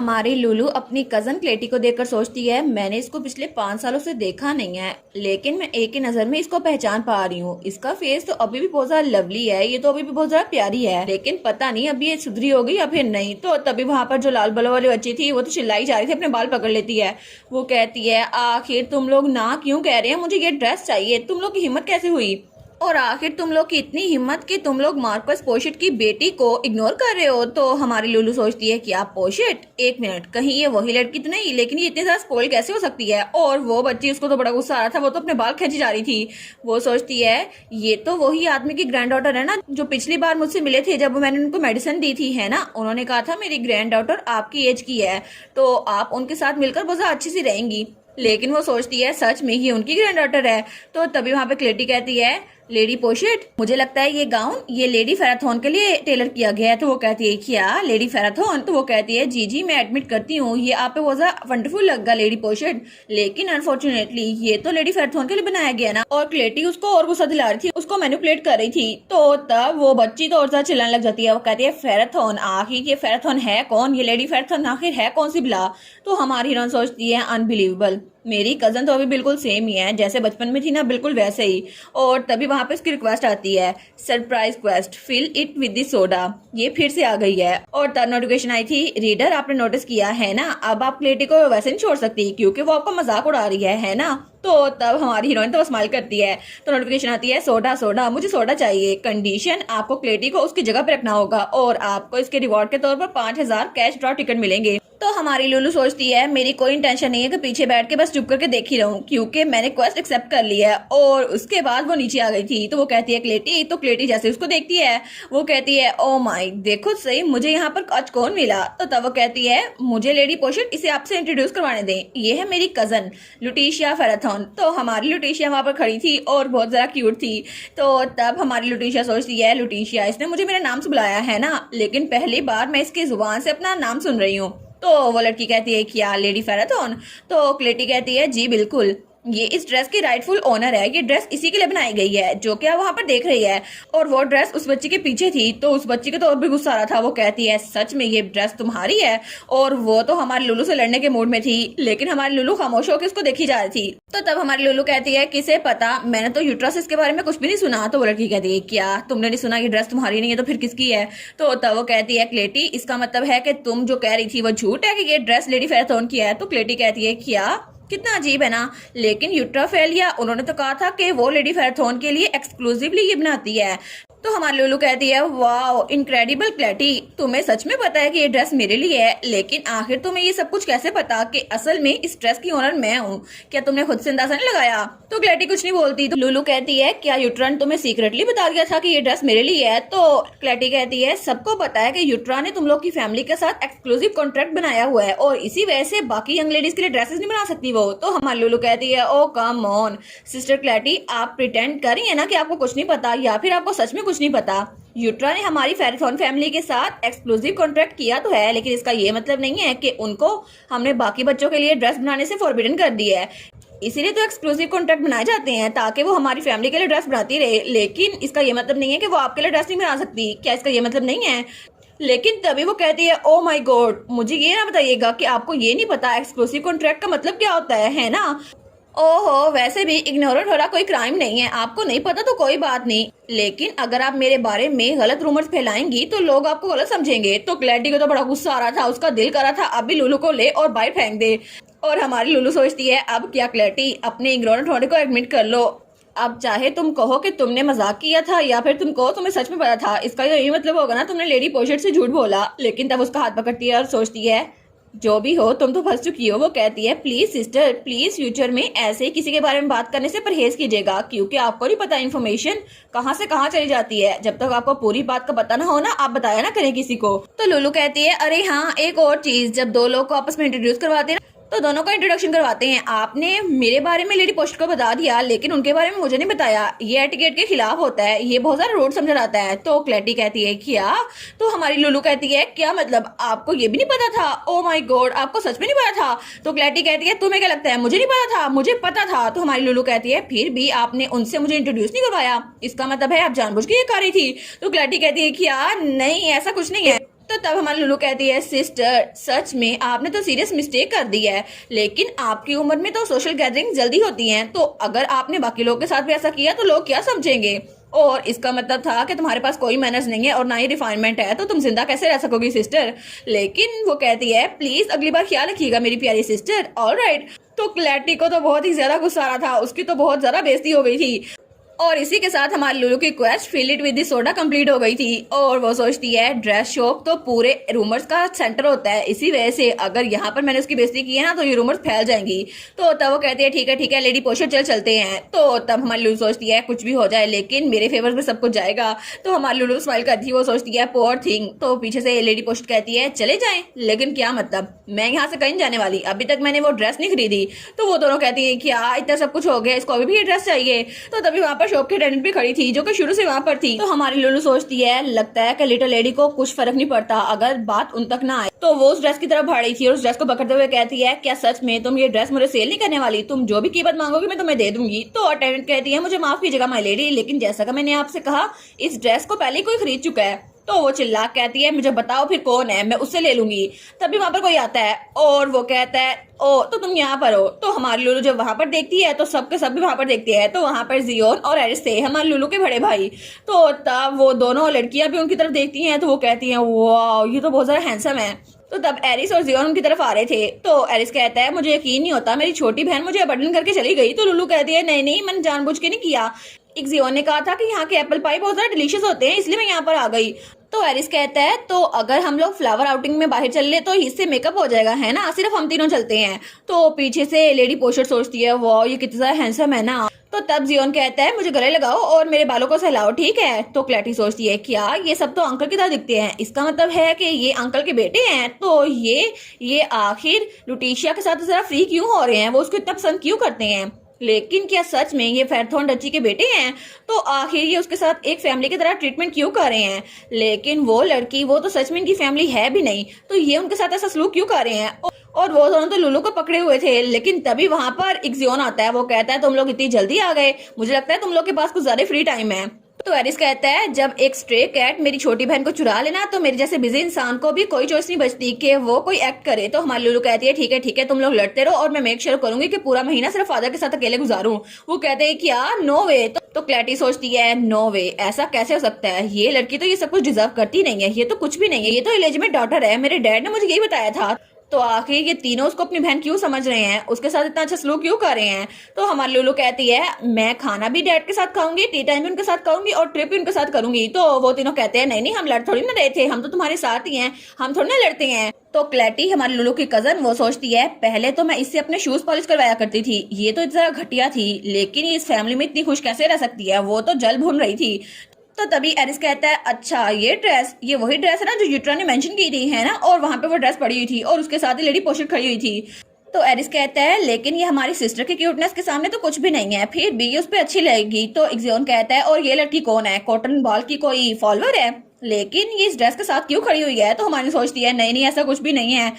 हमारी लुलू अपनी कजन क्लेटी को देखकर सोचती है मैंने इसको पिछले 5 सालों से देखा नहीं है, लेकिन मैं एक ही नजर में इसको पहचान पा रही हूँ। इसका फेस तो अभी भी बहुत ज्यादा लवली है, ये तो अभी भी बहुत ज्यादा प्यारी है, लेकिन पता नहीं अभी ये सुधरी होगी या फिर नहीं। तो तभी वहां पर जो लाल बालों वाली बच्ची थी वो तो चिल्लाई जा रही थी, अपने बाल पकड़ लेती है। वो कहती है आखिर तुम लोग ना क्यों कह रहे हैं मुझे ये ड्रेस चाहिए, तुम लोग की हिम्मत कैसे हुई, और आखिर तुम लोग की इतनी हिम्मत कि तुम लोग मार्कस पोशिट की बेटी को इग्नोर कर रहे हो। तो हमारी लुलू सोचती है कि आप पोशिट, एक मिनट, कहीं ये वही लड़की तो नहीं, लेकिन ये इतनी ज्यादा स्पॉइल कैसे हो सकती है। और वो बच्ची, उसको तो बड़ा गुस्सा आ रहा था, वो तो अपने बाल खींची जा रही थी। वो सोचती है ये तो वही आदमी की ग्रैंड डॉटर है ना जो पिछली बार मुझसे मिले थे जब मैंने उनको मेडिसिन दी थी, है ना। उन्होंने कहा था मेरी ग्रैंड डॉटर आपकी एज की है तो आप उनके साथ मिलकर बहुत अच्छी सी रहेंगी। लेकिन वो सोचती है सच में ही उनकी ग्रैंड डॉटर है। तो तभी वहां पे क्लेटी कहती है लेडी पोशिट, मुझे लगता है ये गाउन ये लेडी फेराथॉन के लिए टेलर किया गया है। तो वो कहती है क्या लेडी फेराथॉन, तो वो कहती है जी जी मैं एडमिट करती हूँ ये आप पे बहुत ज्यादा वंडरफुल लगा लेडी पोशिट, लेकिन अनफॉर्चुनेटली ये तो लेडी फेराथॉन के लिए बनाया गया ना। और क्लेटी उसको और गुस्सा दिला रही थी, उसको मैनिपुलेट कर रही थी। तो तब वो बच्ची तो और ज्यादा चिल्लाने लग जाती है। वो कहती है फेराथॉन, आखिर ये फेराथॉन है कौन, ये लेडी फेराथॉन आखिर है कौन सी बिला। तो हमारी हीरोइन सोचती है अनबिलीवेबल, मेरी कजन तो अभी बिल्कुल सेम ही है जैसे बचपन में थी ना, बिल्कुल वैसे ही। और तभी वहां पे इसकी रिक्वेस्ट आती है surprise quest, fill it with the soda. ये फिर से आ गई है और तब नोटिफिकेशन आई थी रीडर आपने नोटिस किया है ना, अब आप क्लेटी को वैसे नहीं छोड़ सकती क्योंकि वो आपका मजाक उड़ा रही है ना। तो तब हमारी हीरोइन तो स्माइल करती है। तो नोटिफिकेशन आती है सोडा सोडा, मुझे सोडा चाहिए, कंडीशन आपको क्लेटी को उसकी जगह पे रखना होगा और आपको इसके रिवॉर्ड के तौर पर 5000 कैश ड्रॉ टिकट मिलेंगे। तो हमारी लुलू सोचती है मेरी कोई इंटेंशन नहीं है कि पीछे बैठ के बस चुप करके देख ही रहूं क्योंकि मैंने क्वेस्ट एक्सेप्ट कर लिया है। और उसके बाद वो नीचे आ गई थी। तो वो कहती है क्लेटी, तो क्लेटी जैसे उसको देखती है वो कहती है ओ माय देखो सही मुझे यहाँ पर आज कौन मिला। तो तब वो कहती है मुझे लेडी पोशिट इसे आपसे इंट्रोड्यूस करवाने दें, ये है मेरी कजन लुटिशिया फेराथॉन। तो हमारी लुटिशिया वहां पर खड़ी थी और बहुत ज्यादा क्यूट थी। तो तब हमारी लुटिशिया सोचती है लुटिशिया इसने मुझे मेरा नाम से बुलाया है ना, लेकिन पहली बार मैं इसकी जुबान से अपना नाम सुन रही हूँ। तो वो लड़की कहती है क्या लेडी फेराथॉन, तो क्लेटी कहती है जी बिल्कुल, ये इस ड्रेस की राइटफुल ओनर है, ये ड्रेस इसी के लिए बनाई गई है जो कि आप वहां पर देख रही है। और वो ड्रेस उस बच्ची के पीछे थी। तो उस बच्ची को तो और भी गुस्सा आ रहा था। वो कहती है सच में ये ड्रेस तुम्हारी है। और वो तो हमारी लुलू से लड़ने के मूड में थी, लेकिन हमारी लुलू खामोश होकर उसको देखी जा रही थी। तो तब हमारी लुलू कहती है किसे पता, मैंने तो यूट्रस के बारे में कुछ भी नहीं सुना। तो वो लड़की कहती है क्या तुमने नहीं सुना, ये ड्रेस तुम्हारी नहीं है तो फिर किसकी है। तो तब वो कहती है क्लेटी इसका मतलब है कि तुम जो कह रही थी वो झूठ है कि ये ड्रेस लेडी फेराथॉन की है। तो क्लेटी कहती है क्या, कितना अजीब है ना, लेकिन यूट्राफेलिया उन्होंने तो कहा था कि वो लेडी फेराथॉन के लिए एक्सक्लूसिवली ये बनाती है। तो हमारी लुलू कहती है वाओ इनक्रेडिबल क्लेटी, तुम्हें सच में पता है कि ये ड्रेस मेरे लिए है, लेकिन आखिर तुम्हें ये सब कुछ कैसे पता कि असल में इस ड्रेस की ओनर मैं हूँ, क्या तुमने खुद से अंदाजा नहीं लगाया। तो क्लेटी कुछ नहीं बोलती। तो लुलू कहती है क्या यूट्रन तुम्हें सीक्रेटली बता दिया था कि ये ड्रेस मेरे लिए है। तो क्लेटी कहती है सबको पता है कि यूट्रा ने तुम लोग की फैमिली के साथ एक्सक्लूसिव कॉन्ट्रैक्ट बनाया हुआ है और इसी वजह से बाकी यंग लेडीज के लिए ड्रेसेस नहीं बना सकती वो। तो हमारी लुलू कहती है ओ कम ऑन सिस्टर क्लेटी, आप प्रिटेंड कर रही है ना कि आपको कुछ नहीं पता या फिर आपको सच में कुछ नहीं पता। यूट्रा ने हमारी फेराथॉन फैमिली के साथ एक्सक्लूसिव कॉन्ट्रैक्ट किया तो है, लेकिन इसका ये मतलब नहीं है कि उनको हमने बाकी बच्चों के लिए ड्रेस बनाने से फॉरबिडन कर दिया है। इसीलिए तो एक्सक्लूसिव कॉन्ट्रैक्ट बनाए जाते हैं ताकि वो हमारी फैमिली के लिए ड्रेस बनाती रहे, लेकिन इसका ये मतलब नहीं है कि वो आपके लिए ड्रेस नहीं बना सकती। क्या इसका ये मतलब नहीं है। लेकिन तभी वो कहती है ओ माय गॉड, मुझे ये ना बताइएगा कि आपको ये नहीं पता एक्सक्लूसिव कॉन्ट्रैक्ट का मतलब क्या होता है ना। ओहो वैसे भी इग्नोरेंट होना कोई क्राइम नहीं है, आपको नहीं पता तो कोई बात नहीं, लेकिन अगर आप मेरे बारे में गलत रूमर्स फैलाएंगी तो लोग आपको गलत समझेंगे। तो क्लेटी को तो बड़ा गुस्सा आ रहा था, उसका दिल कर रहा था अभी लुलू को ले और बाहर फेंक दे। और हमारी लुलू सोचती है अब क्या क्लेटी, अपने इग्नोरेंट होने को एडमिट कर लो। अब चाहे तुम कहो कि तुमने मजाक किया था या फिर तुम कहो तुम्हें सच में पता था, इसका यही मतलब होगा ना तुमने लेडी पोशिट से झूठ बोला। लेकिन तब उसका हाथ पकड़ती है और सोचती है जो भी हो तुम तो फंस चुकी हो। वो कहती है प्लीज सिस्टर प्लीज फ्यूचर में ऐसे किसी के बारे में बात करने से परहेज कीजिएगा क्योंकि आपको नहीं पता इन्फॉर्मेशन कहाँ से कहाँ चली जाती है। जब तक आपको पूरी बात का पता ना हो ना आप बताया ना करें किसी को। तो लुलू कहती है अरे हाँ एक और चीज, जब दो लोग को आपस में इंट्रोड्यूस करवाते हैं तो दोनों का इंट्रोडक्शन करवाते हैं। आपने मेरे बारे में लेडी पोस्ट को बता दिया लेकिन उनके बारे में मुझे नहीं बताया, ये एटिकेट के खिलाफ होता है, ये बहुत सारा रूड समझा जाता है। तो क्लेटी कहती है क्या, तो हमारी लुलू कहती है क्या मतलब आपको ये भी नहीं पता था, ओ माय गॉड आपको सच में नहीं पता था। तो क्लेटी कहती है तुम्हें क्या लगता है मुझे नहीं पता था, मुझे पता था। तो हमारी लुलू कहती है फिर भी आपने उनसे मुझे इंट्रोड्यूस नहीं करवाया, इसका मतलब है आप जानबूझ के ये कर रही थी। तो क्लेटी कहती है क्या नहीं ऐसा कुछ नहीं है। तो तब हमारी लुलू कहती है सिस्टर सच में आपने तो सीरियस मिस्टेक कर दी है, लेकिन आपकी उम्र में तो सोशल गैदरिंग जल्दी होती हैं, तो अगर आपने बाकी लोगों के साथ भी ऐसा किया तो लोग क्या समझेंगे। और इसका मतलब था कि तुम्हारे पास कोई मैनर्स नहीं है और ना ही रिफाइनमेंट है, तो तुम जिंदा कैसे रह सकोगी सिस्टर। लेकिन वो कहती है प्लीज अगली बार ख्याल रखिएगा मेरी प्यारी सिस्टर। ऑलराइट। तो क्लैटी को तो बहुत ही ज्यादा गुस्सा आ रहा था, उसकी तो बहुत ज्यादा बेइज्जती हो गई थी। और इसी के साथ हमारी लुलू की quest fill it with the soda complete हो गई थी। और वो सोचती है ड्रेस शॉप तो पूरे रूमर्स का सेंटर होता है, इसी वजह से अगर यहाँ पर मैंने उसकी बेइज्जती की है ना तो ये रूमर्स फैल जाएंगी। तो तब वो कहती है ठीक है लेडी पोशर चलते हैं। तो तब हमारी लुलू सोचती है कुछ भी हो जाए लेकिन मेरे फेवर में सब कुछ जाएगा। तो हमारी लुलू स्माइल करती है, वो सोचती है पोअर थिंग। तो पीछे से लेडी पोशर कहती है चले जाएं, लेकिन क्या मतलब, मैं यहाँ से कहीं जाने वाली, अभी तक मैंने वो ड्रेस नहीं खरीदी। तो वो दोनों कहती है क्या इतना सब कुछ हो गया, इसको अभी भी ये ड्रेस चाहिए। तो तभी वहाँ पर शॉप की अटेंडेंट भी खड़ी थी जो कि शुरू से वहां पर थी। तो हमारी लुलू सोचती है लगता है कि लिटिल लेडी को कुछ फर्क नहीं पड़ता अगर बात उन तक ना आए। तो वो उस ड्रेस की तरफ भाड़ी थी और उस ड्रेस को पकड़ते हुए कहती है क्या सच में तुम ये ड्रेस मुझे सेल नहीं करने वाली, तुम जो भी कीमत मांगोगी मैं तुम्हें दे दूंगी। तो अटेंडेंट कहती है मुझे माफ कीजिएगा माय लेडी, लेकिन जैसा कि मैंने आपसे कहा इस ड्रेस को पहले कोई खरीद चुका है। तो वो चिल्ला कहती है मुझे बताओ फिर कौन है, मैं उससे ले लूंगी। तभी वहां पर कोई आता है और वो कहता है ओ तो तुम यहाँ पर हो। तो हमारी लुलू जब वहां पर देखती है तो सबके सब भी वहां पर देखते हैं। तो वहां पर जियोन और एरिस थे, हमारी लुलू के बड़े भाई। तो तब वो दोनों लड़कियां भी उनकी तरफ देखती हैं तो वो कहती हैं वाह ये तो बहुत ज्यादा हैंडसम है। तो तब एरिस और जियोन उनकी तरफ आ रहे थे। तो एरिस कहता है मुझे यकीन नहीं होता मेरी छोटी बहन मुझे अबंडन करके चली गई। तो लुलू कहती है नहीं मैंने जानबूझ के नहीं किया, एक जियोन ने कहा था कि यहाँ के एप्पल पाई बहुत ज्यादा डिलीशियस होते हैं इसलिए मैं यहाँ पर आ गई। तो एरिस कहता है तो अगर हम लोग फ्लावर आउटिंग में बाहर चल ले तो इससे मेकअप हो जाएगा है ना, सिर्फ हम तीनों चलते हैं। तो पीछे से लेडी पोशर सोचती है वाह ये कितना ज्यादा हैंडसम है ना। तो तब जियोन कहता है मुझे गले लगाओ और मेरे बालों को सहलाओ ठीक है। तो क्लैटी सोचती है क्या ये सब तो अंकल की तरह दिखते हैं, इसका मतलब है कि ये अंकल के बेटे हैं। तो ये आखिर लुटिशिया के साथ जरा फ्री क्यों हो रहे हैं, वो उसको इतना पसंद क्यों करते हैं। लेकिन क्या सच में ये फेरथॉन डची के बेटे हैं, तो आखिर ये उसके साथ एक फैमिली की तरह ट्रीटमेंट क्यों कर रहे हैं। लेकिन वो लड़की वो तो सच में इनकी फैमिली है भी नहीं, तो ये उनके साथ ऐसा सलूक क्यों कर रहे हैं। और वो दोनों तो लुलू को पकड़े हुए थे। लेकिन तभी वहां पर एक जियोन आता है, वो कहता है तुम लोग इतनी जल्दी आ गए, मुझे लगता है तुम लोग के पास कुछ ज्यादा फ्री टाइम है। तो एरिस कहता है जब एक स्ट्रे कैट मेरी छोटी बहन को चुरा लेना तो मेरे जैसे बिजी इंसान को भी कोई चॉइस नहीं बचती कि वो कोई एक्ट करे। तो हमारी लुलू कहती है ठीक है तुम लोग लड़ते रहो और मैं मेक श्योर करूंगी कि पूरा महीना सिर्फ फादर के साथ अकेले गुजारूं। वो कहते हैं क्या नो वे। तो क्लैटी सोचती है नो वे ऐसा कैसे हो सकता है, ये लड़की तो ये सब कुछ डिजर्व करती नहीं है, ये तो कुछ भी नहीं है, ये तो इलेजिमेट डॉटर है, मेरे डैड ने मुझे यही बताया था। तो आखिर ये तीनों उसको अपनी बहन क्यों समझ रहे हैं, उसके साथ इतना अच्छा सलूक क्यों कर रहे हैं। तो हमारी लुलू कहती है मैं खाना भी डैड के साथ खाऊंगी, टी टाइम भी उनके साथ करूंगी और ट्रिप भी उनके साथ करूंगी। तो वो तीनों कहते हैं नहीं हम लड़ थोड़ी ना रहे थे, हम तो तुम्हारे साथ ही हैं, हम थोड़ी ना लड़ते हैं। तो क्लैटी हमारी लुलू की कजन वो सोचती है पहले तो मैं इससे अपने शूज पॉलिश करवाया करती थी, ये तो जरा घटिया थी, लेकिन ये इस फैमिली में इतनी खुश कैसे रह सकती है, वो तो जल भून रही थी। तो तभी एरिस कहता है अच्छा ये ड्रेस ये वही ड्रेस है ना जो युट्रा ने मेंशन की थी है ना, और वहां पे वो ड्रेस पड़ी हुई थी और उसके साथ ही लेडी पोशर खड़ी हुई थी। तो एरिस कहता है लेकिन ये हमारी सिस्टर की क्यूटनेस के सामने तो कुछ भी नहीं है, फिर भी ये उस पर अच्छी लगेगी। तो एक्जियोन कहता है और ये लड़की कौन है, कॉटन बॉल की कोई फॉलोअर है, लेकिन ये इस ड्रेस के साथ क्यों खड़ी हुई है। तो हमारी सोचती है नहीं ऐसा कुछ भी नहीं है।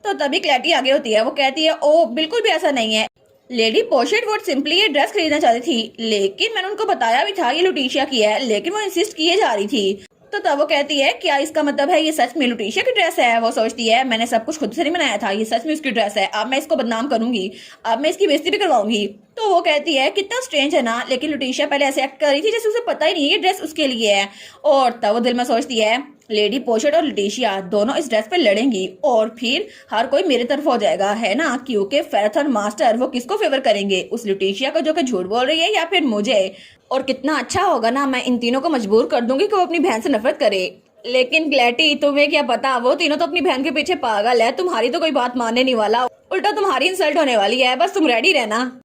तो तभी क्लैटी आगे होती है, वो कहती है ओ बिल्कुल भी ऐसा नहीं है, लेडी पोशेट वुड सिंपली ये ड्रेस खरीदना चाहती थी, लेकिन मैंने उनको बताया भी था ये लुटिशिया की है, लेकिन वो इंसिस्ट किए जा रही थी। तो तब वो कहती है क्या इसका मतलब है ये सच में लुटिशिया की ड्रेस है। वो सोचती है मैंने सब कुछ खुद से नहीं बनाया था, ये सच में उसकी ड्रेस है, अब मैं इसको बदनाम करूंगी, अब मैं इसकी बेइज्जती भी करवाऊंगी। तो वो कहती है कितना स्ट्रेंज है ना, लेकिन लुटिशिया पहले ऐसे एक्ट कर रही थी जैसे उसे पता ही नहीं ये ड्रेस उसके लिए है। और तब वो दिल में सोचती है लेडी पोशेट और लुटिशिया दोनों इस ड्रेस पे लड़ेंगी और फिर हर कोई मेरे तरफ हो जाएगा है ना, क्योंकि फेरथन मास्टर वो किसको फेवर करेंगे, उस लुटिशिया को जो कि झूठ बोल रही है या फिर मुझे। और कितना अच्छा होगा ना, मैं इन तीनों को मजबूर कर दूंगी कि वो अपनी बहन से नफरत करे। लेकिन ग्लैटी तुम्हें क्या पता, वो तीनों तो अपनी बहन के पीछे पागल है, तुम्हारी तो कोई बात मानने नहीं वाला, उल्टा तुम्हारी इंसल्ट होने वाली है, बस तुम रेडी रहना।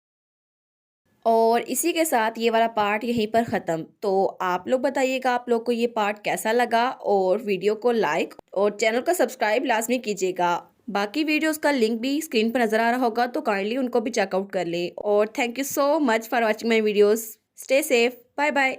और इसी के साथ ये वाला पार्ट यहीं पर ख़त्म। तो आप लोग बताइएगा आप लोग को ये पार्ट कैसा लगा, और वीडियो को लाइक और चैनल को सब्सक्राइब लाजमी कीजिएगा। बाकी वीडियोस का लिंक भी स्क्रीन पर नज़र आ रहा होगा, तो काइंडली उनको भी चेकआउट कर ले। और thank you so much for watching my videos. Stay safe, bye bye.